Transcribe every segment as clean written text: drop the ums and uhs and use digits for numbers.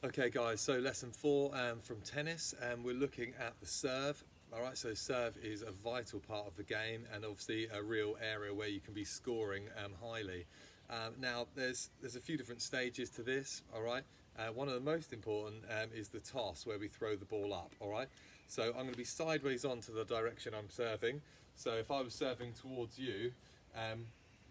Okay guys, so lesson 4 from tennis, and we're looking at the serve. Alright, so serve is a vital part of the game and obviously a real area where you can be scoring highly. Now there's a few different stages to this, alright. One of the most important is the toss, where we throw the ball up, alright. So I'm going to be sideways on to the direction I'm serving. So if I was serving towards you,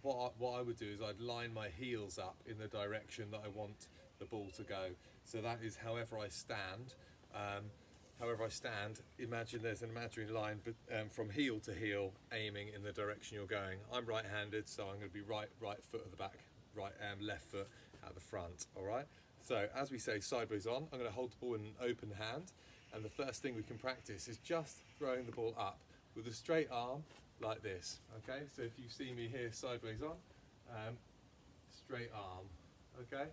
what I would do is I'd line my heels up in the direction that I want the ball to go. So that is however I stand. Imagine there's an imaginary line from heel to heel, aiming in the direction you're going. I'm right-handed, so I'm going to be right foot at the back, left foot at the front. All right. So as we say, sideways on, I'm going to hold the ball in an open hand, and the first thing we can practice is just throwing the ball up with a straight arm like this. Okay. So if you see me here sideways on, straight arm. Okay.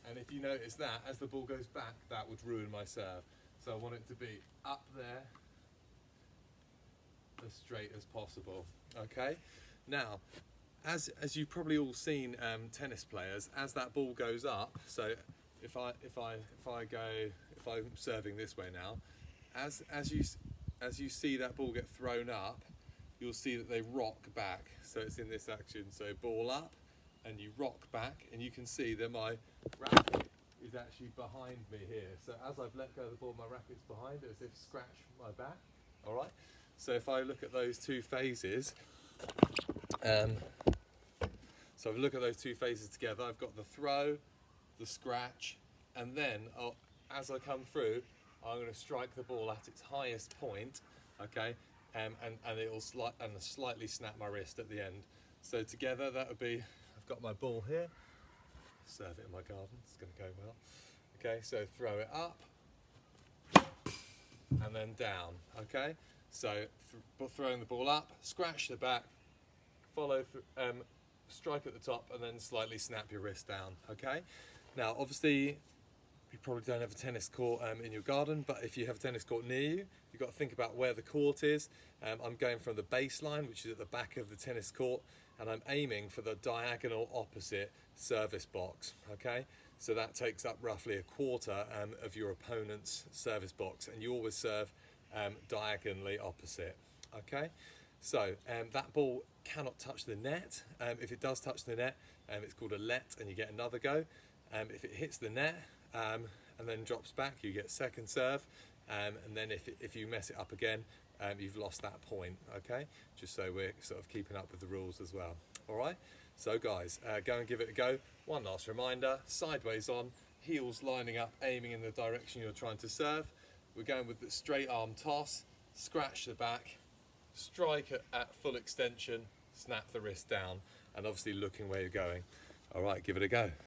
And if you notice that, as the ball goes back, that would ruin my serve. So I want it to be up there, as straight as possible. Okay. Now, as you've probably all seen tennis players, as that ball goes up. So if I'm serving this way now, as you see that ball get thrown up, you'll see that they rock back. So it's in this action. So ball up, and you rock back, and you can see that my racket is actually behind me here. So as I've let go of the ball, my racket's behind it, as if scratch my back. All right. So if I look at those two phases, together, I've got the throw, the scratch, and then as I come through, I'm going to strike the ball at its highest point. Okay, and it'll slightly snap my wrist at the end. So together that would be. I've got my ball here, serve it in my garden, it's going to go well. Okay, so throw it up and then down. Okay, so throwing the ball up, scratch the back, follow, strike at the top, and then slightly snap your wrist down. Okay, now obviously you probably don't have a tennis court in your garden, but if you have a tennis court near you, you've got to think about where the court is. I'm going from the baseline, which is at the back of the tennis court, and I'm aiming for the diagonal opposite service box. Okay, so that takes up roughly a quarter of your opponent's service box, and you always serve diagonally opposite. Okay, so that ball cannot touch the net. If it does touch the net, it's called a let, and you get another go. If it hits the net and then drops back, you get second serve, and then if you mess it up again, you've lost that point. Okay, just so we're sort of keeping up with the rules as well. All right, so guys, go and give it a go. One last reminder: sideways on, heels lining up, aiming in the direction you're trying to serve. We're going with the straight arm toss, scratch the back, strike at full extension, snap the wrist down, and obviously looking where you're going. All right, give it a go.